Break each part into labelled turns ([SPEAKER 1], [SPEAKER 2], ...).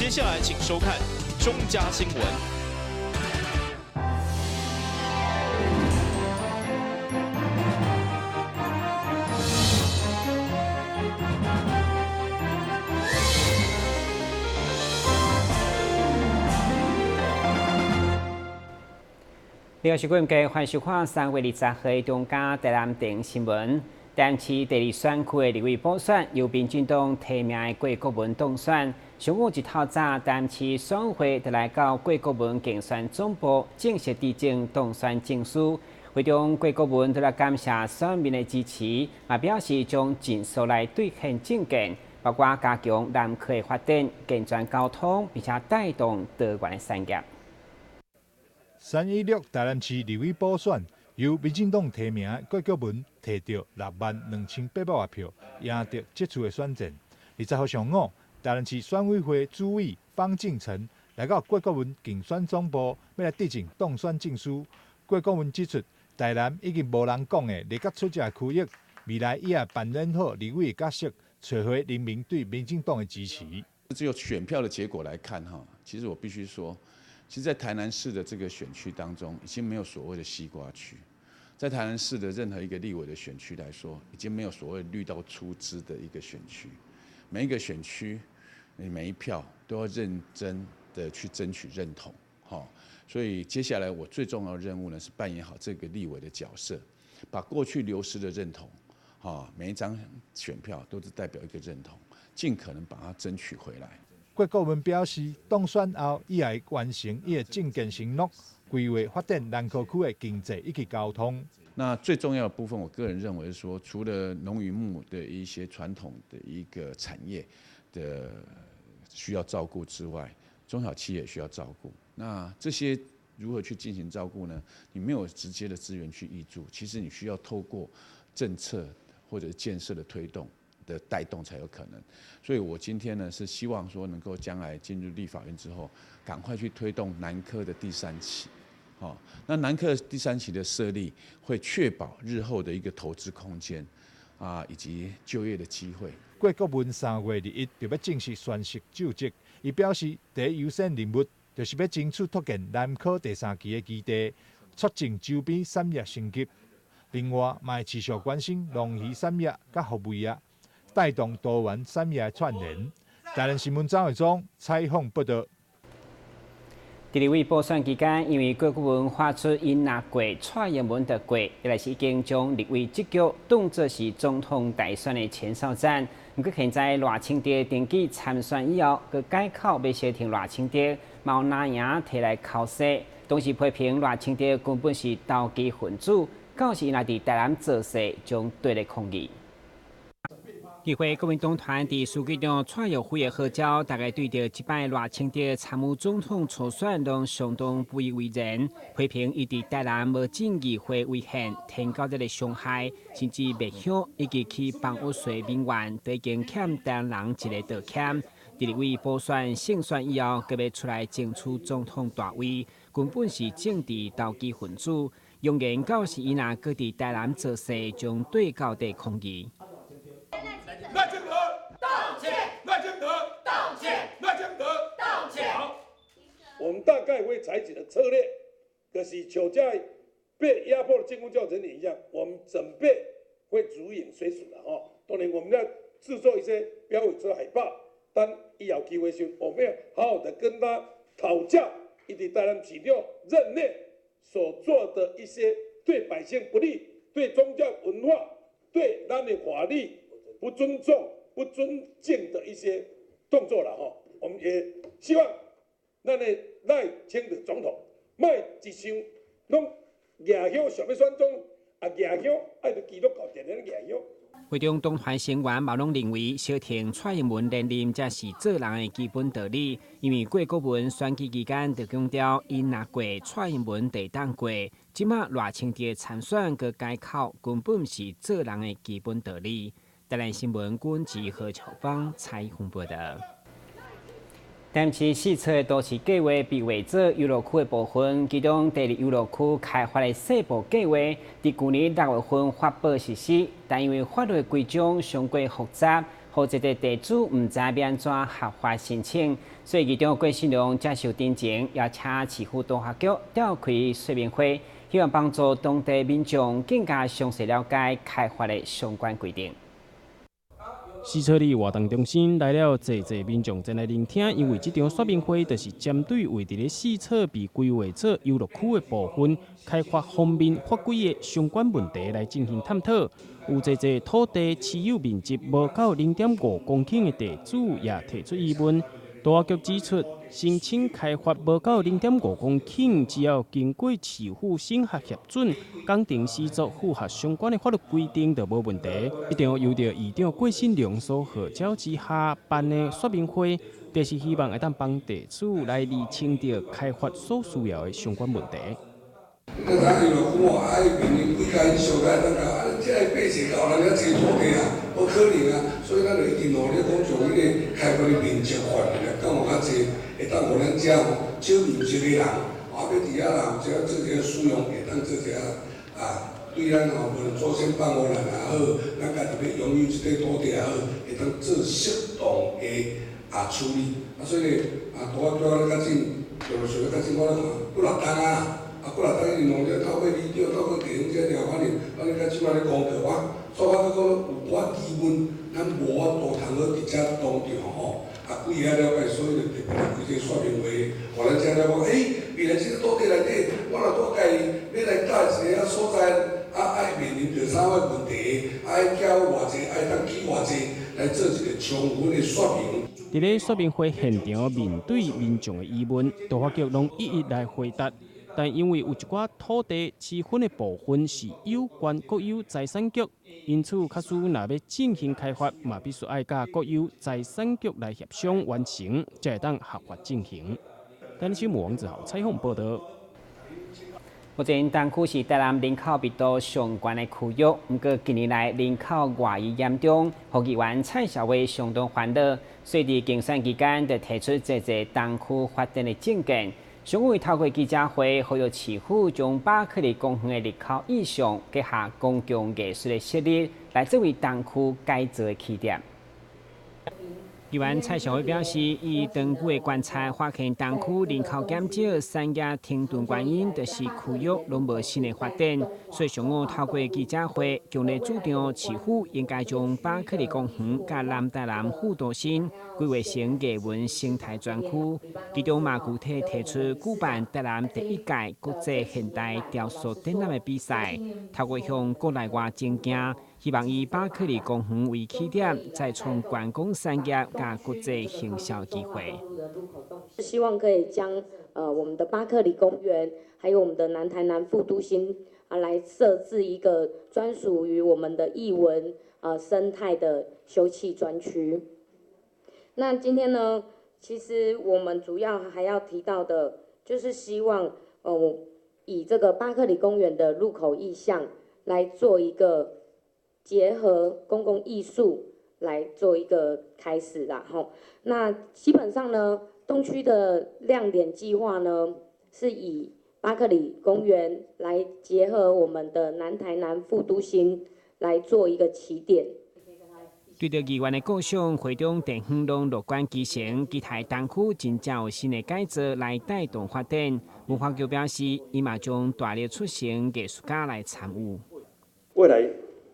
[SPEAKER 1] 接下来请收看中嘉新闻。
[SPEAKER 2] 你好，是观众，欢迎收看3月20日中嘉台南电新闻。台南市第2选区的立委补选，由民进党提名的郭国文当选。上午一透早，台南市选委会就来到郭国文竞选总部正式递证当选证书。会中郭国文就来感谢选民的支持，也表示将尽速来兑现政见，包括加强南科的发展、健全交通，并且带动多元的产业。
[SPEAKER 3] 316台南市立委补选，由民进党提名的郭国文摕到62800多票，赢得这次的选战。20号上午，台南市选委会主委方敬成来到郭国文竞选总部，要来递证当选证书。郭国文指出，台南已经无人讲的立甲出色区域，未来也扮演好立委的角色，找回人民对民进党的支持。
[SPEAKER 4] 只有选票的结果来看，其实我必须说。其实，在台南市的这个选区当中，已经没有所谓的西瓜区。在台南市的任何一个立委的选区来说，已经没有所谓绿到出枝的一个选区。每一个选区，你每一票都要认真的去争取认同，所以接下来我最重要的任务呢，是扮演好这个立委的角色，把过去流失的认同，每一张选票都是代表一个认同，尽可能把它争取回来。
[SPEAKER 3] 郭国文表示，当选后，伊会完成伊的政见承诺，规划发展南科区的经济以及交通。
[SPEAKER 4] 那最重要的部分，我个人认为是说，除了农渔牧的一些传统的一个产业的需要照顾之外，中小企业也需要照顾。那这些如何去进行照顾呢？你没有直接的资源去挹注，其实你需要透过政策或者建设的推动的带动才有可能。所以我今天呢是希望说能够将来进入立法院之后，赶快去推动南科的第3期。那南科第3期的设立，会确保日后的一个投资空间以及就业的机会。
[SPEAKER 3] 郭国文3月21就要正式宣誓就职，伊表示第一优先任务就是要争取拓建南科第3期的基地，促进周边产业升级。另外，也会持续关心农渔产业甲服务业，带动多元产业的串联。台南新闻张伟忠采访报道。
[SPEAKER 2] 第2位补选期间，因为郭国文发出因拿过蔡英文的过，原来是已经将立委这局当作是总统大选的前哨战。不过现在赖清德登记参选以后，佮改口要小听赖清德，冇拿赢摕来考试，同时批评赖清德根本是投机分子，到时若伫台南做事，将对立抗议。议会国民党团伫书记长蔡耀辉的号召，大概对着即摆赖清德参与总统初选，拢相当不以为然，批评伊伫台南无尽议会危险，添高这个伤害，甚至灭乡以及去帮污水民怨，都已经欠台南人一个道歉。第2位补选胜选以后，佮要出来争取总统大位，根本是政治投机分子，扬言到时伊若佮伫台南做事，将对到底抗议。
[SPEAKER 5] 赖清德道歉，赖清德道歉，赖清德道歉。好，我们大概会采取的策略，就是像这被压迫的监护教人员一样，我们准备会如影随形的当然，我们要制作一些标语车海报，当一有机会时，我们要好好的跟他讨教，以及台南市长任内所做的一些对百姓不利、对宗教文化、对咱的法律不尊重、不尊敬的一些动作了我们也希望咱的赖清德总统，莫一想拢野乡想要选总，野乡爱着基督教点样野乡。
[SPEAKER 2] 会中党团成员嘛拢认为，小听蔡英文连任才是做人的基本道理。因为郭国文选举期间就强调，因拿过蔡英文地当过，即马赖清德参选佮改口，根本是做人的基本道理。台南新闻管制何巧芳采访报道。台南市试测都市计划被划做游乐区的部分，其中第2游乐区开发的细部计划，伫去年6月份发布实施，但因为法律规章相对复杂，或者个地主唔知要安怎合法申请，所以议长郭信良接受电前，邀请市府督发局召开说明会，希望帮助当地民众更加详细了解开发的相关规定。
[SPEAKER 6] 施策里活动中心来了侪民众前来聆听，因为这场说明会就是针对位伫咧施策被规划做游乐区的部分开发方面法规的相关问题来进行探讨。有侪土地持有面积无到0.5公顷的地主也提出疑问。都发局指出，申请开发无到0.5公顷，只要经过市府审核核准，工程施作符合相关的法律规定就无问题。一场由着议长郭信良所号召之下办的说明会，就是希望会当帮地主来厘清着开发所需要的相关问题。
[SPEAKER 7] 咱游乐区哦，面临几间上街等下，即个百姓搞人家侪土地啊，无可能啊，所以咱就一定努力讲从迄个开发的面积范围来讲较济，会当互咱遮哦少面积的人，要伫遐啦，只要做一个使用，会当做一个对咱哦无论祖先放互人也好，咱家己要拥有即块土地也好，会当做适当的处理。所以咧都我叫咱较紧，就是较紧，我咧看不落单啊。过来等于农业透过理调，透过地方这条反正甲即摆咧讲着我，所以我讲有寡基本，咱无法度通好伫遮当场吼，几下了解，所以就特别开这说明会，互咱遮了讲，原来即个土地内底，我若拄家要来搭一个所在，爱面临着啥物问题，爱缴偌济，爱当起偌济，来做一个充分的说明。
[SPEAKER 6] 伫咧说明会现场，面对民众的疑问，都发局拢一一来回答。但因为有一寡土地持分的部分是有关国有财产局，因此假使若要进行开发，嘛必须爱甲国有财产局来协商完成，才会当合法进行。但新闻王子豪采访报道。
[SPEAKER 2] 目前东区是台南人口密度上悬的区域，不过近年来人口越于严重，和议员蔡小薇相当烦恼，所以伫竞选期间就提出侪东区发展的政见。常委透过记者会，呼吁市府将巴克利公园的入口意向结合公共艺术的设立，来作为东区改造的起点。议员蔡小薇表示，以长久的观察，发现东区人口减少、产业停顿原因，就是区域拢无新的发展。所以，常委透过记者会，强烈主张市府应该将巴克利公园甲南台南副都心规划成艺文生态专区。其中嘛，具体提出举办台南第一届国际现代雕塑展览的比赛，透过向国内外增加。希望以巴克利公园为起点，再创观光产业甲国际行销机会。
[SPEAKER 8] 希望可以将我们的巴克利公园，还有我们的南台南副都心来设置一个专属于我们的艺文生态的休憩专区。那今天呢，其实我们主要还要提到的，就是希望以这个巴克利公园的入口意向来做一个。结合公共艺术来做一个开始啦，吼。那基本上呢，东区的亮点计划呢，是以巴克利公园来结合我们的南台南副都心来做一个起点。
[SPEAKER 2] 对着议员的构想，会中地方拢乐观其成，期待东区真正有新的改造来带动发展。文化局表示，伊嘛将大力出行艺术家来参与。
[SPEAKER 9] 未来。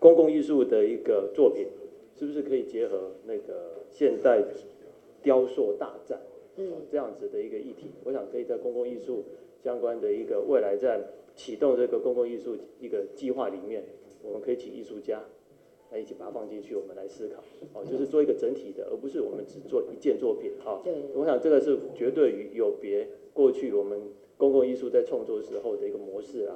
[SPEAKER 9] 公共艺术的一个作品，是不是可以结合那个现代雕塑大战，这样子的一个议题？我想可以在公共艺术相关的一个未来在启动这个公共艺术一个计划里面，我们可以请艺术家来一起把它放进去，我们来思考，就是做一个整体的，而不是我们只做一件作品，我想这个是绝对有别过去我们公共艺术在创作时候的一个模式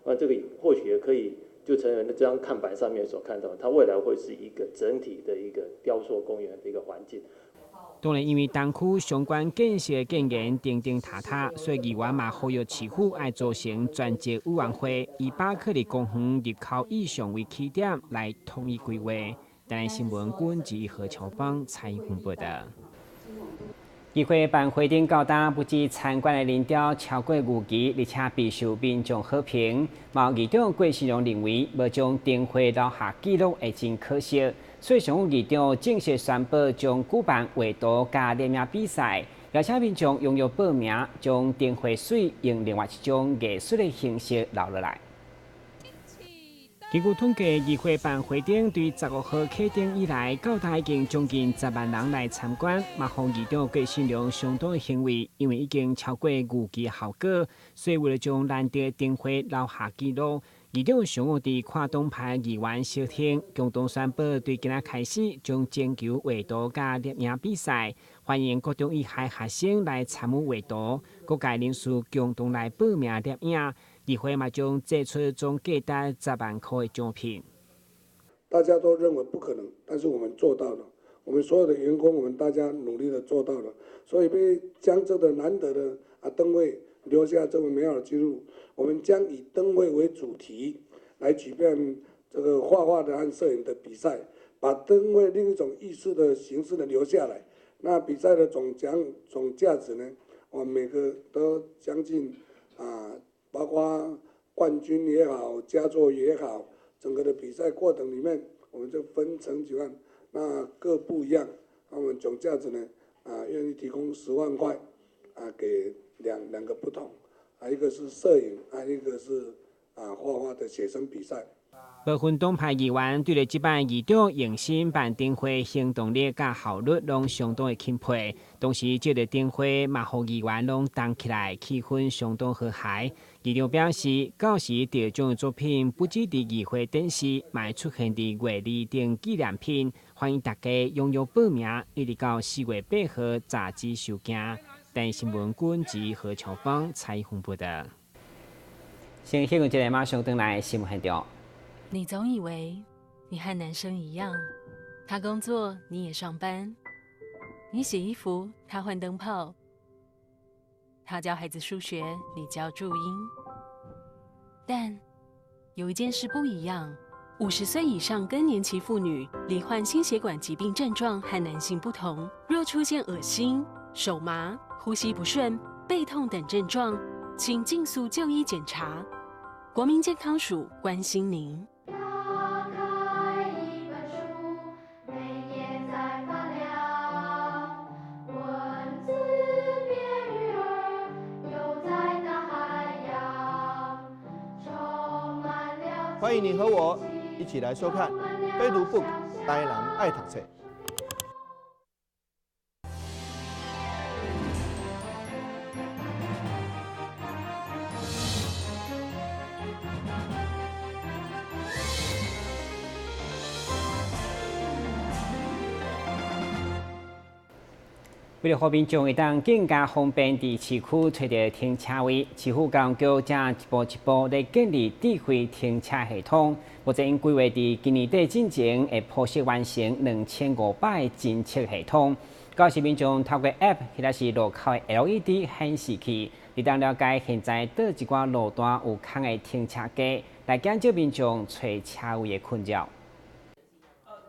[SPEAKER 9] 那这个或许也可以。就成为这张看板上面所看到，它未来会是一个整体的一个雕塑公园的一个环境。
[SPEAKER 2] 当然，因为东区相关建设建言钉钉塔塔，所以议员嘛呼吁市府爱组成专责委员会，以巴克利公园入口意向为起点来统一规划。台南新闻官及何乔邦采访报道。议会办会顶高大，不止参观的人潮超过预期，而且备受民众好评。毛议长郭信良认为，无将灯会留下记录会真可惜，所以上午议长正式宣布将举办画图加联名比赛，邀请民众踊跃报名，将灯会水用另外一种艺术的形式留落来。根据统计，议会办会顶对15号启动以来，到达已经将近10万人来参观。马洪议长郭信良相当的欣慰，因为已经超过预期效果，所以为了将难得灯会留下记录，议长上午伫跨党派议员小厅共同宣布，对今仔开始将征求画图甲列名比赛，欢迎各中一孩学生来参与画图，各界人士共同来报名列名。议会嘛将寄出总价值10万块的奖品。
[SPEAKER 7] 大家都认为不可能，但是我们做到了。我们所有的员工，我们大家努力的做到了。所以被将这个难得的灯会留下这么美好的记录。我们将以灯会为主题来举办这个画画的和摄影的比赛，把灯会另一种艺术的形式呢留下来。那比赛的总价值呢，我们每个都将近包括冠军也好，佳作也好，整个的比赛过程里面，我们就分成几万，那各不一样。那我们总价值呢，愿意提供10万块，给两个不同，一个是摄影，一个是画画的写生比赛。
[SPEAKER 2] 部分党派议员对了这摆议长用心办灯会行动力甲效率拢相当的钦佩，同时这个灯会嘛，互议员拢动起来，气氛相当和谐。议长表示，到时得奖的作品不止伫议会电视，嘛会出现伫月历等纪念品，欢迎大家踊跃报名，一直到4月8号杂志收件。台新闻军及何乔芳采访报道。先休息一下，马上回来新闻现场。
[SPEAKER 10] 你总以为你和男生一样，他工作你也上班，你洗衣服他换灯泡，他教孩子数学你教注音。但有一件事不一样，50岁以上更年期妇女罹患心血管疾病症状和男性不同，若出现恶心、手麻、呼吸不顺、背痛等症状，请尽速就医检查。国民健康署关心您。
[SPEAKER 11] 欢迎你和我一起来收看《非读 book》，台南爱读册。
[SPEAKER 2] 为了让民众会当更加方便伫市区找到停车位，市府交通局正一步一步来建立智慧停车系统。目前规划伫今年底之前会铺设完成2500个侦测系统。到时民众透过 App 或者是路口的 LED 显示器，你当了解现在倒一寡路段有空的停车格，来减少民众找车位的困扰。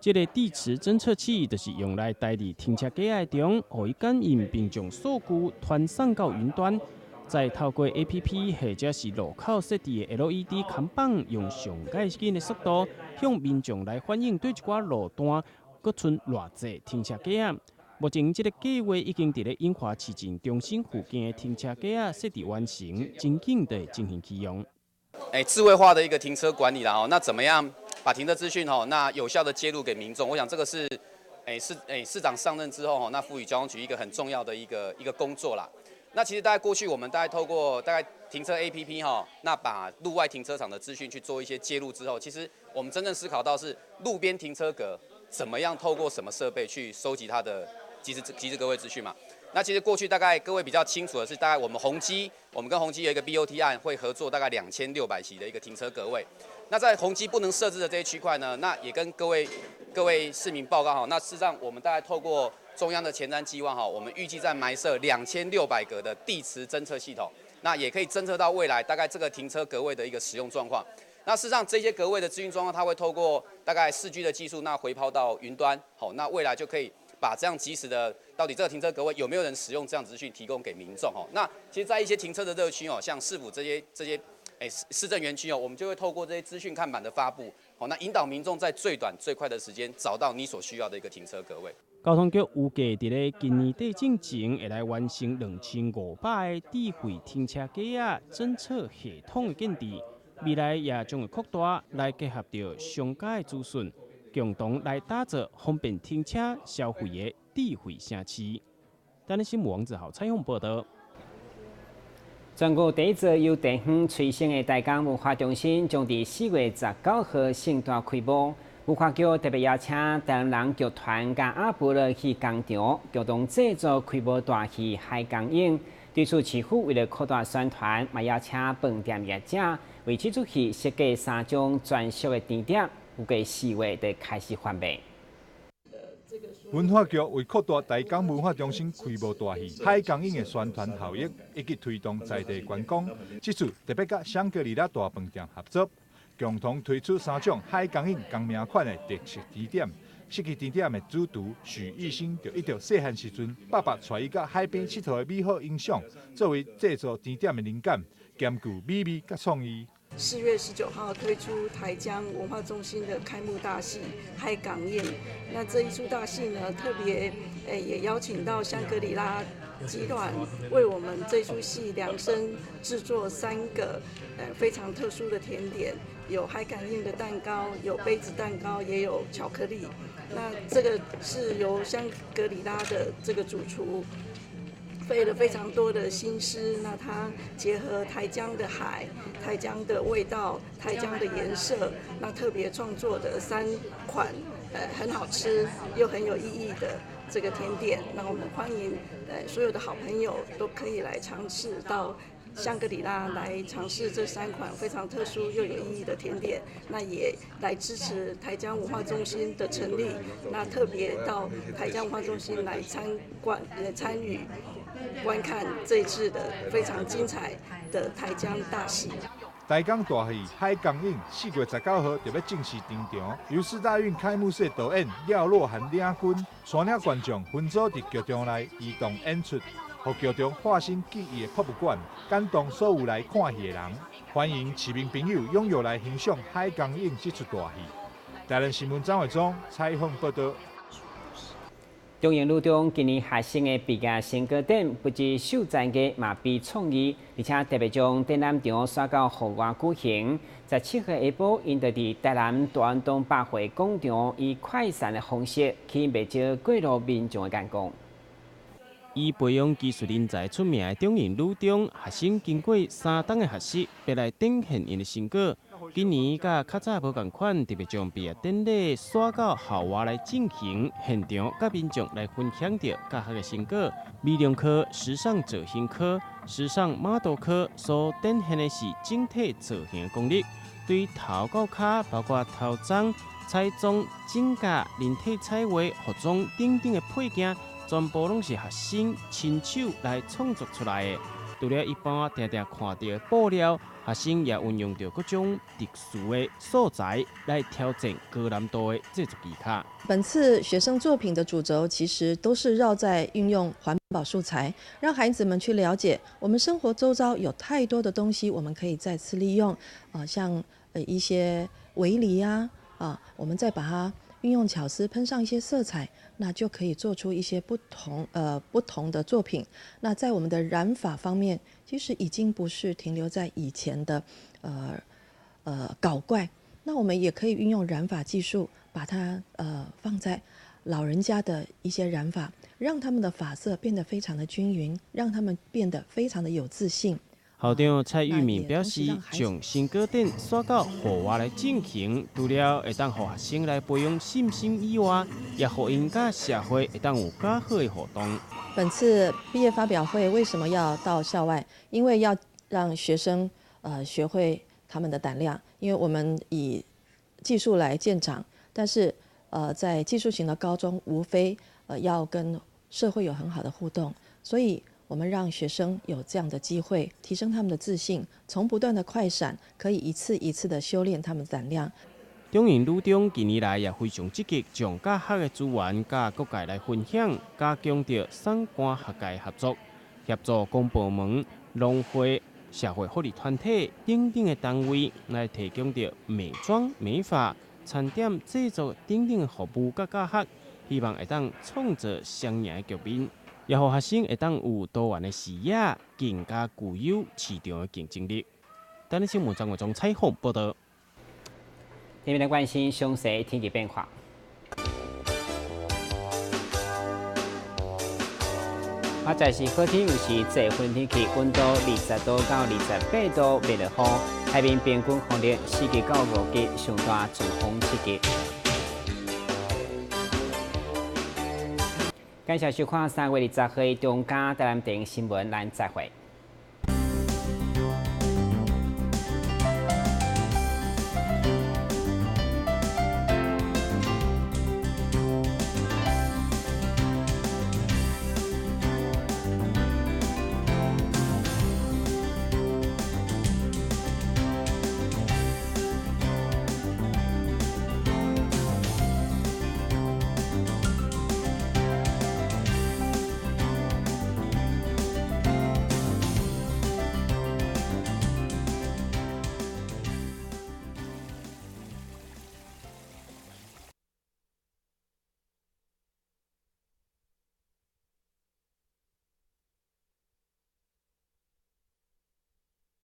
[SPEAKER 6] 这个地磁侦测器就是用来代理停车格的中，可以感应并将数据传送到云端，再透过 APP 或者是路口设置的 LED 看板，用上介紧的速度向民众来反映对一寡路段搁剩偌济停车格啊。目前这个计划已经伫咧永华市政中心附近的停车格啊设置完成，真紧的进行启用。
[SPEAKER 12] 智慧化的一个停车管理啦，那怎么样把停车资讯那有效的揭露给民众？我想这个是市长上任之后那赋予交通局一个很重要的一个工作啦。那其实大概过去我们大概透过停车 APP 那把路外停车场的资讯去做一些揭露之后，其实我们真正思考到是路边停车格怎么样透过什么设备去收集它的即时格位资讯嘛。那其实过去大概各位比较清楚的是，大概我们跟宏基有一个 BOT 案会合作大概2600席的一个停车格位。那在宏基不能设置的这些区块呢，那也跟各位市民报告那事实上我们大概透过中央的前瞻计划我们预计在埋设2600个的地磁侦测系统，那也可以侦测到未来大概这个停车格位的一个使用状况。那事实上这些格位的资讯状况，它会透过大概4G 的技术，那回抛到云端，那未来就可以把这样即时的到底这个停车格位有没有人使用这样资讯提供给民众那其实，在一些停车的热区像市府这些市政园区哦，我们就会透过这些资讯看板的发布，那引导民众在最短最快的时间找到你所需要的一个停车格位。
[SPEAKER 6] 交通局预计伫咧今年底之前会来完成2500个智慧停车格侦测系统的建制，未来也将会扩大来结合着商家的资讯，共同来打造方便停车消费的智慧城市。咱的新闻王子豪采访报道。
[SPEAKER 2] 全国第一座由地方催生的大港文化中心，将伫4月19号盛大开幕。文化局特别邀请台南人剧团甲阿婆乐去工厂，共同制作开幕大戏《海港影》。对此，市府为了扩大宣传，嘛邀请饭店业者为这出戏设计3种专属的甜点，预计4月就开始贩卖。
[SPEAKER 3] 文化局为扩大台港文化中心开幕大戏《海港影》的宣传效益，以及推动在地观光，这次特别甲香格里拉大饭店合作，共同推出3种海港影同名款的特色甜点。设计甜点的主厨许艺兴就一直细汉时阵，爸爸带伊到海边佚佗的美好印象，作为制作甜点的灵感，兼具美味甲创意。
[SPEAKER 13] 4月19号推出台江文化中心的开幕大戏《海港映》。那这一出大戏呢，特别也邀请到香格里拉集团为我们这出戏量身制作3个非常特殊的甜点，有海港映的蛋糕，有杯子蛋糕，也有巧克力。那这个是由香格里拉的这个主厨费了非常多的心思，那它结合台江的海、台江的味道、台江的颜色，那特别创作的3款很好吃又很有意义的这个甜点。那我们欢迎所有的好朋友都可以来尝试到香格里拉来尝试这3款非常特殊又有意义的甜点，那也来支持台江文化中心的成立，那特别到台江文化中心来参与观看这一次的非常精彩的台江大戏。
[SPEAKER 3] 台港大戏《海港影》4月19号就要正式登场，由四大运开幕式导演廖若涵领军，3领观众分组伫剧场内移动演出。让剧场化身记忆的博物馆，感动所有来看戏的人。欢迎市民朋友踊跃来欣赏《海港影》这出大戏。台南新闻张伟忠采访报道。
[SPEAKER 2] 中营路中今年学生的毕业成果展，不止受赞嘅嘛被创意，而且特别将展览场刷到户外举行。17号下晡，因就伫台南大运动百货广场以快闪的方式去卖招过路民众的眼光。
[SPEAKER 6] 以培养技术人才出名的中营女中学生，经过3档的学习，要来展现因的成果。今年甲较早无共款，特别将毕业典礼刷到校外来进行，现场甲民众来分享着教学的成果。美容科、时尚造型科、时尚 model 科所展现的是整体造型的功力，对头到脚，包括头鬃、彩妆、指甲、人体彩画、服装等等的配件。全部拢是学生亲手来创作出来的。除了一般常常看到的布料，学生也运用着各种特殊的素材来挑战高难度的制作技巧。
[SPEAKER 14] 本次学生作品的主轴其实都是绕在运用环保素材，让孩子们去了解我们生活周遭有太多的东西我们可以再次利用，像一些围篱我们再把它运用巧思喷上一些色彩，那就可以做出一些不同的作品。那在我们的染发方面，其实已经不是停留在以前的搞怪，那我们也可以运用染发技术，把它放在老人家的一些染发，让他们的发色变得非常的均匀，让他们变得非常的有自信。
[SPEAKER 6] 校长蔡玉敏表示，将成果展刷到户外来进行，除了会当让学生来培养信心以外，也让因甲社会会当有较好的互动。
[SPEAKER 14] 本次毕业发表会为什么要到校外？因为要让学生学会他们的胆量，因为我们以技术来见长，但是在技术型的高中，无非要跟社会有很好的互动，所以我们让学生有这样的机会，提升他们的自信，从不断的快闪，可以一次一次的修炼他们的胆量。
[SPEAKER 6] 中营女中近年来也非常积极，将教学的资源甲各界来分享，加强着相关学界合作，协助公部门、农会、社会福利团体等等的单位来提供着美妆、美发、餐点制作等等的服务甲教学，希望会当创造双赢的局面，也让学生会当有多元的视野，更加具有市场的竞争力。台湾新闻张伟忠采访报道。
[SPEAKER 2] 下面来关心详细天气变化。现在是好天，又是最份天气，温度20度到28度，未落雨。海面平均风力4级到5级，上大阵风7级。感谢收看3月20日中嘉台南电影新闻，咱再会。